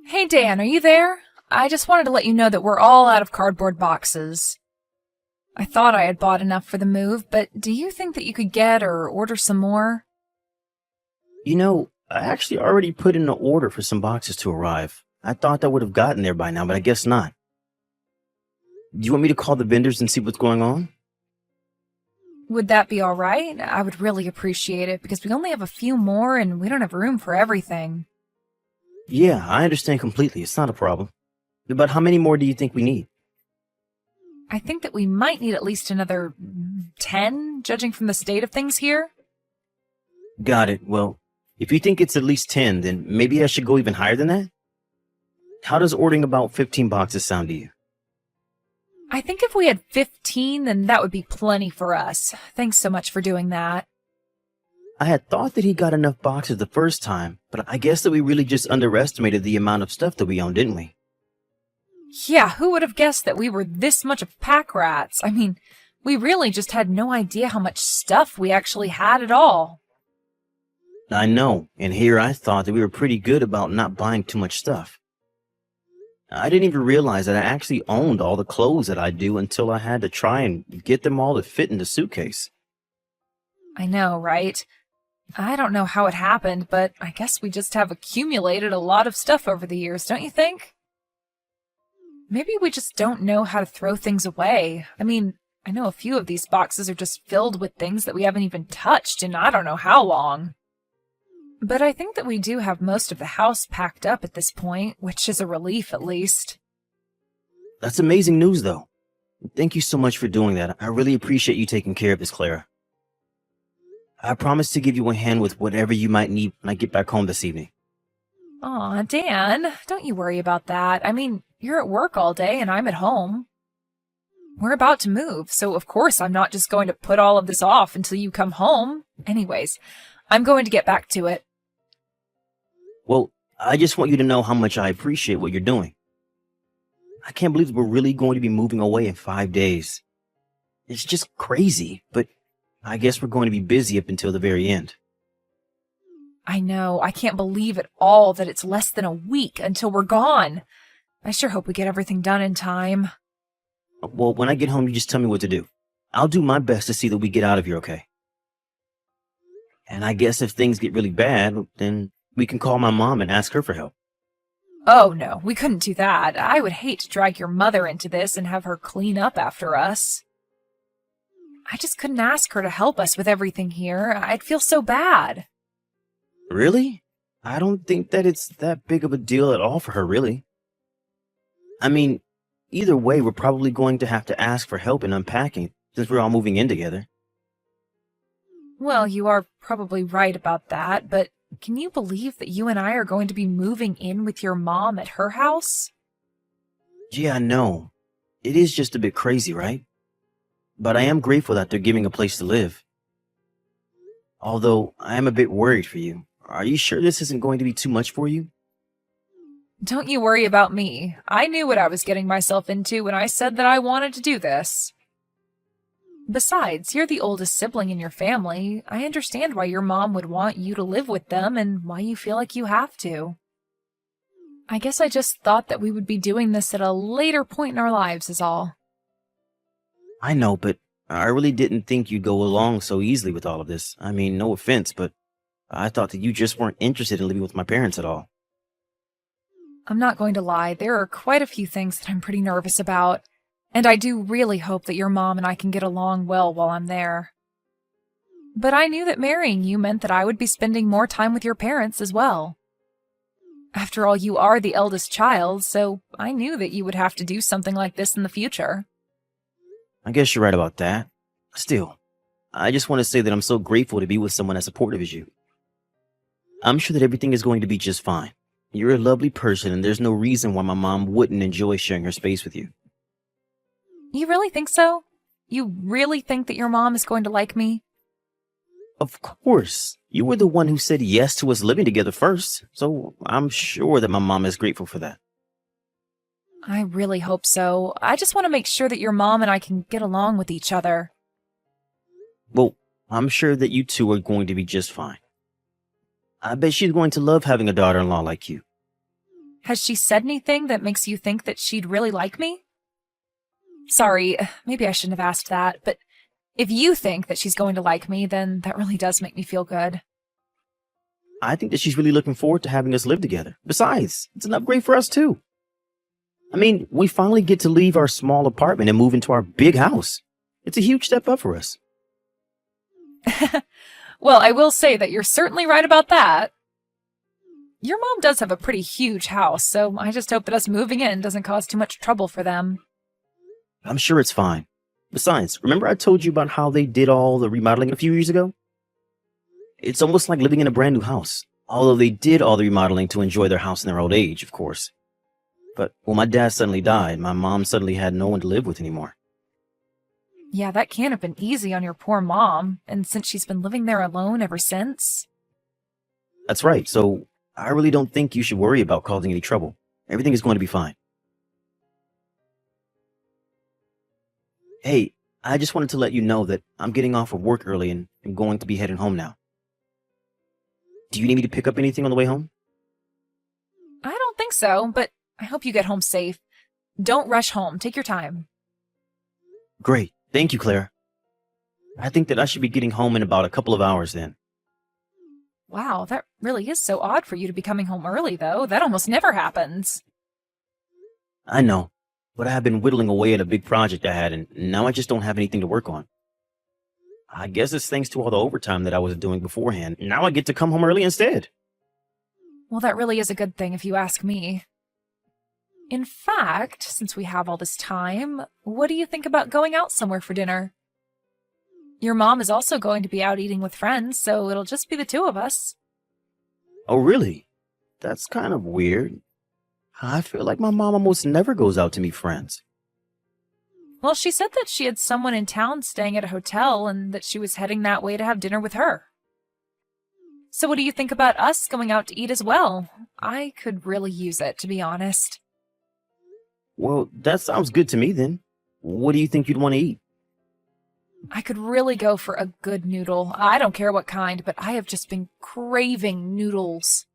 Hey Dan, are you there? I just wanted to let you know that we're all out of cardboard boxes. I thought I had bought enough for the move, but do you think that you could get or order some more? I actually already put in an order for some boxes to arrive. I thought that would have gotten there by now, but I guess not. Do you want me to call the vendors and see what's going on? Would that be all right? I would really appreciate it because we only have a few more and we don't have room for everything. Yeah, I understand completely. It's not a problem. But how many more do you think we need? I think that we might need at least another 10, judging from the state of things here. Got it. Well, if you think it's at least 10, then maybe I should go even higher than that? How does ordering about 15 boxes sound to you? I think if we had 15, then that would be plenty for us. Thanks so much for doing that. I had thought that he got enough boxes the first time, but I guess that we really just underestimated the amount of stuff that we own, didn't we? Yeah, who would have guessed that we were this much of pack rats? I mean, we really just had no idea how much stuff we actually had at all. I know, and here I thought that we were pretty good about not buying too much stuff. I didn't even realize that I actually owned all the clothes that I do until I had to try and get them all to fit in the suitcase. I know, right? I don't know how it happened, but I guess we just have accumulated a lot of stuff over the years, don't you think? Maybe we just don't know how to throw things away. I mean, I know a few of these boxes are just filled with things that we haven't even touched in I don't know how long. But I think that we do have most of the house packed up at this point, which is a relief at least. That's amazing news, though. Thank you so much for doing that. I really appreciate you taking care of this, Clara. I promise to give you a hand with whatever you might need when I get back home this evening. Aw, Dan, don't you worry about that. I mean, you're at work all day and I'm at home. We're about to move, so of course I'm not just going to put all of this off until you come home. Anyways, I'm going to get back to it. Well, I just want you to know how much I appreciate what you're doing. I can't believe we're really going to be moving away in 5 days. It's just crazy, but I guess we're going to be busy up until the very end. I know, I can't believe at all that it's less than a week until we're gone. I sure hope we get everything done in time. Well, when I get home, you just tell me what to do. I'll do my best to see that we get out of here okay. And I guess if things get really bad, then we can call my mom and ask her for help. Oh no, we couldn't do that. I would hate to drag your mother into this and have her clean up after us. I just couldn't ask her to help us with everything here. I'd feel so bad. Really? I don't think that it's that big of a deal at all for her, really. I mean, either way, we're probably going to have to ask for help in unpacking, since we're all moving in together. Well, you are probably right about that, but can you believe that you and I are going to be moving in with your mom at her house? Yeah, I know. It is just a bit crazy, right? But I am grateful that they're giving a place to live. Although, I am a bit worried for you. Are you sure this isn't going to be too much for you? Don't you worry about me. I knew what I was getting myself into when I said that I wanted to do this. Besides, you're the oldest sibling in your family. I understand why your mom would want you to live with them and why you feel like you have to. I guess I just thought that we would be doing this at a later point in our lives is all. I know, but I really didn't think you'd go along so easily with all of this. I mean, no offense, but I thought that you just weren't interested in living with my parents at all. I'm not going to lie, there are quite a few things that I'm pretty nervous about, and I do really hope that your mom and I can get along well while I'm there. But I knew that marrying you meant that I would be spending more time with your parents as well. After all, you are the eldest child, so I knew that you would have to do something like this in the future. I guess you're right about that. Still, I just want to say that I'm so grateful to be with someone as supportive as you. I'm sure that everything is going to be just fine. You're a lovely person, and there's no reason why my mom wouldn't enjoy sharing her space with you. You really think so? You really think that your mom is going to like me? Of course. You were the one who said yes to us living together first, so I'm sure that my mom is grateful for that. I really hope so. I just want to make sure that your mom and I can get along with each other. Well, I'm sure that you two are going to be just fine. I bet she's going to love having a daughter-in-law like you. Has she said anything that makes you think that she'd really like me? Sorry, maybe I shouldn't have asked that, but if you think that she's going to like me, then that really does make me feel good. I think that she's really looking forward to having us live together. Besides, it's an upgrade for us too. I mean, we finally get to leave our small apartment and move into our big house. It's a huge step up for us. Well, I will say that you're certainly right about that. Your mom does have a pretty huge house, so I just hope that us moving in doesn't cause too much trouble for them. I'm sure it's fine. Besides, remember I told you about how they did all the remodeling a few years ago? It's almost like living in a brand new house. Although they did all the remodeling to enjoy their house in their old age, of course. But when my dad suddenly died, my mom suddenly had no one to live with anymore. Yeah, that can't have been easy on your poor mom, and since she's been living there alone ever since. That's right, so I really don't think you should worry about causing any trouble. Everything is going to be fine. Hey, I just wanted to let you know that I'm getting off of work early and I'm going to be heading home now. Do you need me to pick up anything on the way home? I don't think so, but I hope you get home safe. Don't rush home. Take your time. Great. Thank you, Claire. I think that I should be getting home in about a couple of hours then. Wow, that really is so odd for you to be coming home early, though. That almost never happens. I know, but I have been whittling away at a big project I had, and now I just don't have anything to work on. I guess it's thanks to all the overtime that I was doing beforehand. Now I get to come home early instead. Well, that really is a good thing if you ask me. In fact, since we have all this time, what do you think about going out somewhere for dinner? Your mom is also going to be out eating with friends, so it'll just be the two of us. Oh, really? That's kind of weird. I feel like my mom almost never goes out to meet friends. Well, she said that she had someone in town staying at a hotel and that she was heading that way to have dinner with her. So what do you think about us going out to eat as well? I could really use it, to be honest. Well, that sounds good to me then. What do you think you'd want to eat? I could really go for a good noodle. I don't care what kind, but I have just been craving noodles.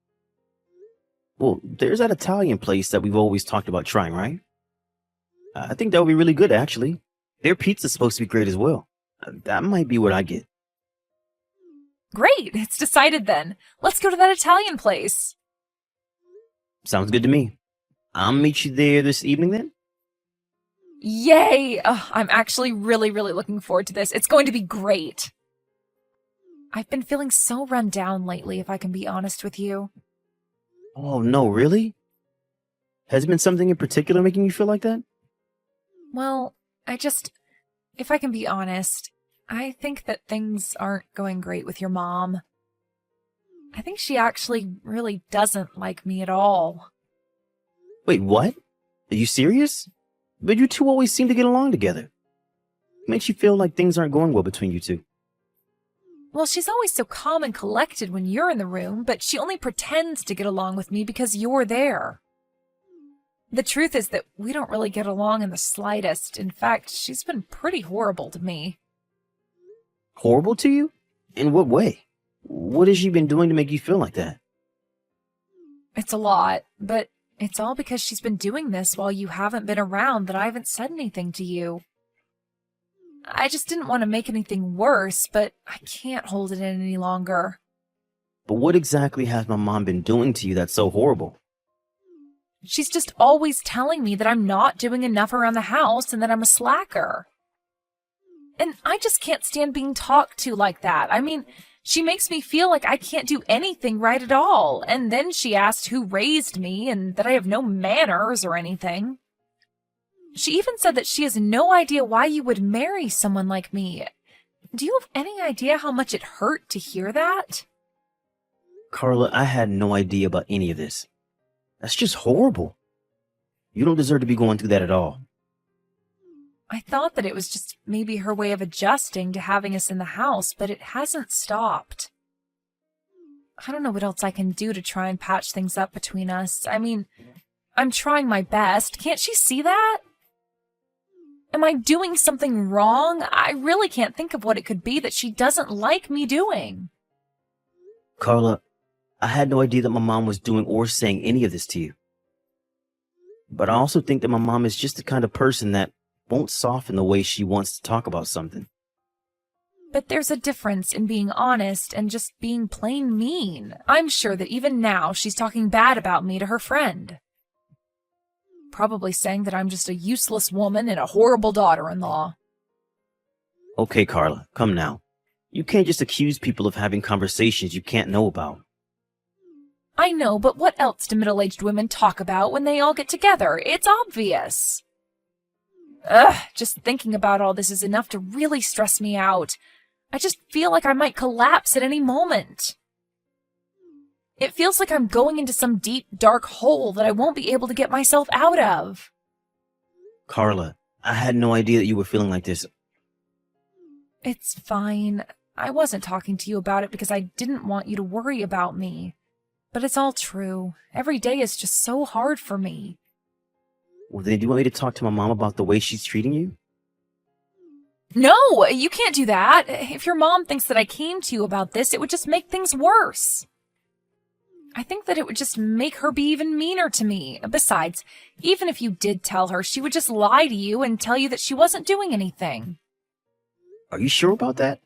Well, there's that Italian place that we've always talked about trying, right? I think that would be really good, actually. Their pizza's supposed to be great as well. That might be what I get. Great, it's decided then. Let's go to that Italian place. Sounds good to me. I'll meet you there this evening then. Yay! Oh, I'm actually really looking forward to this. It's going to be great. I've been feeling so run down lately, if I can be honest with you. Oh, no, really? Has it been something in particular making you feel like that? Well, if I can be honest, I think that things aren't going great with your mom. I think she actually really doesn't like me at all. Wait, what? Are you serious? But you two always seem to get along together. What makes you feel like things aren't going well between you two? Well, she's always so calm and collected when you're in the room, but she only pretends to get along with me because you're there. The truth is that we don't really get along in the slightest. In fact, she's been pretty horrible to me. Horrible to you? In what way? What has she been doing to make you feel like that? It's a lot, but it's all because she's been doing this while you haven't been around that I haven't said anything to you. I just didn't want to make anything worse, but I can't hold it in any longer. But what exactly has my mom been doing to you that's so horrible? She's just always telling me that I'm not doing enough around the house and that I'm a slacker. And I just can't stand being talked to like that. I mean, she makes me feel like I can't do anything right at all. And then she asked who raised me and that I have no manners or anything. She even said that she has no idea why you would marry someone like me. Do you have any idea how much it hurt to hear that? Carla, I had no idea about any of this. That's just horrible. You don't deserve to be going through that at all. I thought that it was just maybe her way of adjusting to having us in the house, but it hasn't stopped. I don't know what else I can do to try and patch things up between us. I mean, I'm trying my best. Can't she see that? Am I doing something wrong? I really can't think of what it could be that she doesn't like me doing. Carla, I had no idea that my mom was doing or saying any of this to you. But I also think that my mom is just the kind of person that won't soften the way she wants to talk about something. But there's a difference in being honest and just being plain mean. I'm sure that even now she's talking bad about me to her friend. Probably saying that I'm just a useless woman and a horrible daughter-in-law. Okay, Carla, come now. You can't just accuse people of having conversations you can't know about. I know, but what else do middle-aged women talk about when they all get together? It's obvious. Ugh, just thinking about all this is enough to really stress me out. I just feel like I might collapse at any moment. It feels like I'm going into some deep, dark hole that I won't be able to get myself out of. Carla, I had no idea that you were feeling like this. It's fine. I wasn't talking to you about it because I didn't want you to worry about me. But it's all true. Every day is just so hard for me. Well, then do you want me to talk to my mom about the way she's treating you? No, you can't do that. If your mom thinks that I came to you about this, it would just make things worse. I think that it would just make her be even meaner to me. Besides, even if you did tell her, she would just lie to you and tell you that she wasn't doing anything. Are you sure about that?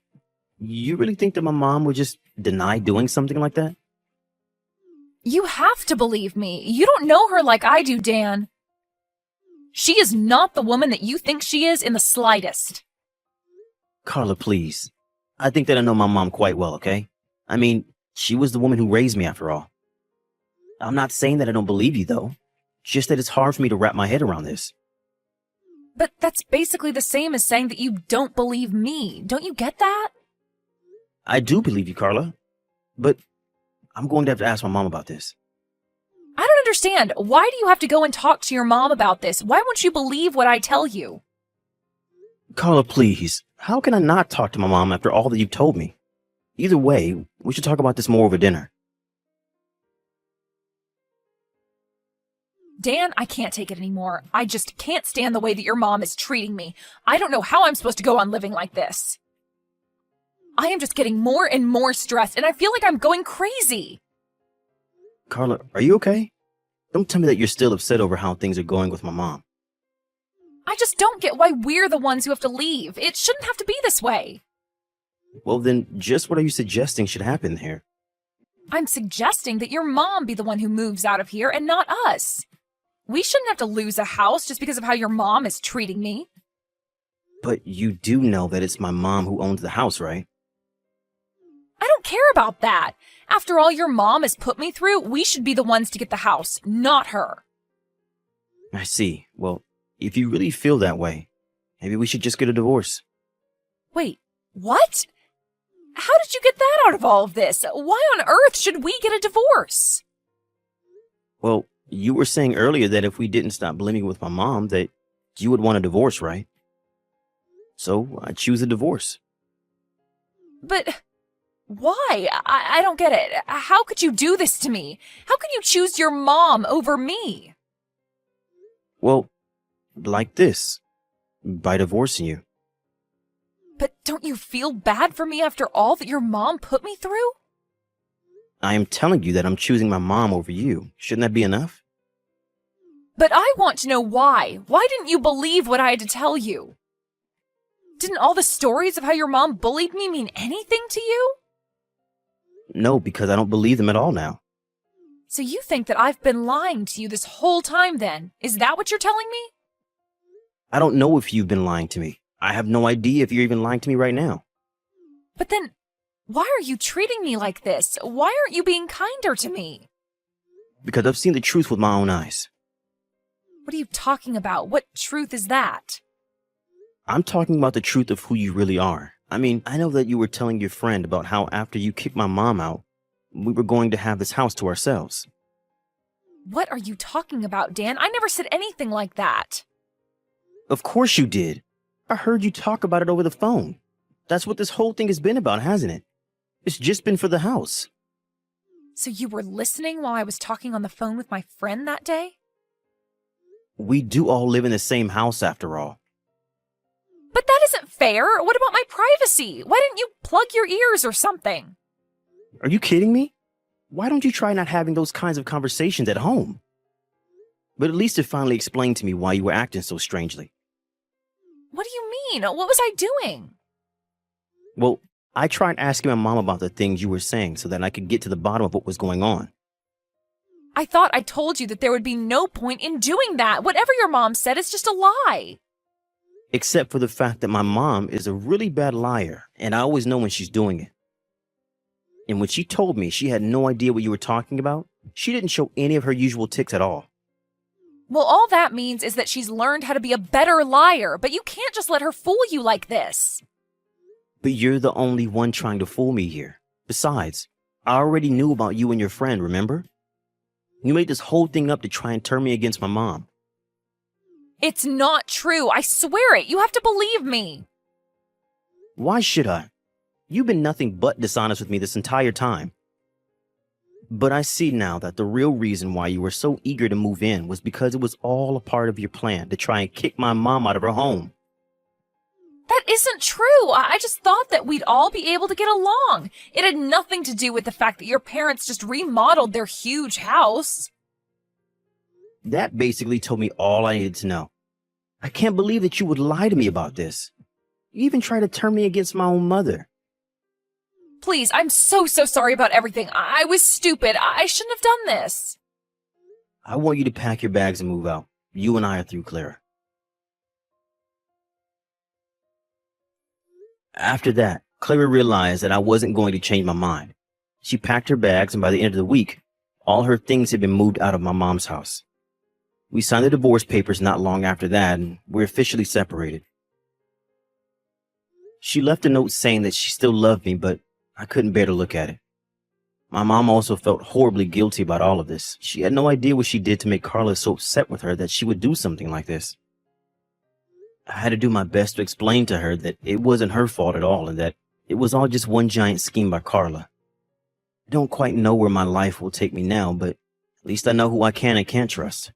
You really think that my mom would just deny doing something like that? You have to believe me. You don't know her like I do, Dan. She is not the woman that you think she is in the slightest. Carla, please. I think that I know my mom quite well, okay? I mean, she was the woman who raised me after all. I'm not saying that I don't believe you, though. Just that it's hard for me to wrap my head around this. But that's basically the same as saying that you don't believe me. Don't you get that? I do believe you, Carla. But I'm going to have to ask my mom about this. I don't understand. Why do you have to go and talk to your mom about this? Why won't you believe what I tell you? Carla, please. How can I not talk to my mom after all that you've told me? Either way, we should talk about this more over dinner. Dan, I can't take it anymore. I just can't stand the way that your mom is treating me. I don't know how I'm supposed to go on living like this. I am just getting more and more stressed, and I feel like I'm going crazy. Carla, are you okay? Don't tell me that you're still upset over how things are going with my mom. I just don't get why we're the ones who have to leave. It shouldn't have to be this way. Well, then, just what are you suggesting should happen here? I'm suggesting that your mom be the one who moves out of here and not us. We shouldn't have to lose a house just because of how your mom is treating me. But you do know that it's my mom who owns the house, right? I don't care about that. After all your mom has put me through, we should be the ones to get the house, not her. I see. Well, if you really feel that way, maybe we should just get a divorce. Wait, what? How did you get that out of all of this? Why on earth should we get a divorce? Well, you were saying earlier that if we didn't stop living with my mom, that you would want a divorce, right? So I choose a divorce. But why? I don't get it. How could you do this to me? How can you choose your mom over me? Well, like this, by divorcing you. But don't you feel bad for me after all that your mom put me through? I am telling you that I'm choosing my mom over you. Shouldn't that be enough? But I want to know why. Why didn't you believe what I had to tell you? Didn't all the stories of how your mom bullied me mean anything to you? No, because I don't believe them at all now. So you think that I've been lying to you this whole time then? Is that what you're telling me? I don't know if you've been lying to me. I have no idea if you're even lying to me right now. But then, why are you treating me like this? Why aren't you being kinder to me? Because I've seen the truth with my own eyes. What are you talking about? What truth is that? I'm talking about the truth of who you really are. I mean, I know that you were telling your friend about how after you kicked my mom out, we were going to have this house to ourselves. What are you talking about, Dan? I never said anything like that. Of course you did. I heard you talk about it over the phone. That's what this whole thing has been about, hasn't it? It's just been for the house. So you were listening while I was talking on the phone with my friend that day? We do all live in the same house after all. But that isn't fair. What about my privacy? Why didn't you plug your ears or something? Are you kidding me? Why don't you try not having those kinds of conversations at home? But at least it finally explained to me why you were acting so strangely. What do you mean? What was I doing? Well, I tried asking my mom about the things you were saying so that I could get to the bottom of what was going on. I thought I told you that there would be no point in doing that. Whatever your mom said is just a lie. Except for the fact that my mom is a really bad liar, and I always know when she's doing it. And when she told me she had no idea what you were talking about, she didn't show any of her usual tics at all. Well, all that means is that she's learned how to be a better liar, but you can't just let her fool you like this. But you're the only one trying to fool me here. Besides, I already knew about you and your friend, remember? You made this whole thing up to try and turn me against my mom. It's not true. I swear it. You have to believe me. Why should I? You've been nothing but dishonest with me this entire time. But I see now that the real reason why you were so eager to move in was because it was all a part of your plan to try and kick my mom out of her home. That isn't true. I just thought that we'd all be able to get along. It had nothing to do with the fact that your parents just remodeled their huge house. That basically told me all I needed to know. I can't believe that you would lie to me about this. You even tried to turn me against my own mother. Please, I'm so sorry about everything. I was stupid. I shouldn't have done this. I want you to pack your bags and move out. You and I are through, Clara. After that, Clara realized that I wasn't going to change my mind. She packed her bags, and by the end of the week, all her things had been moved out of my mom's house. We signed the divorce papers not long after that, and we're officially separated. She left a note saying that she still loved me, but I couldn't bear to look at it. My mom also felt horribly guilty about all of this. She had no idea what she did to make Carla so upset with her that she would do something like this. I had to do my best to explain to her that it wasn't her fault at all and that it was all just one giant scheme by Carla. I don't quite know where my life will take me now, but at least I know who I can and can't trust.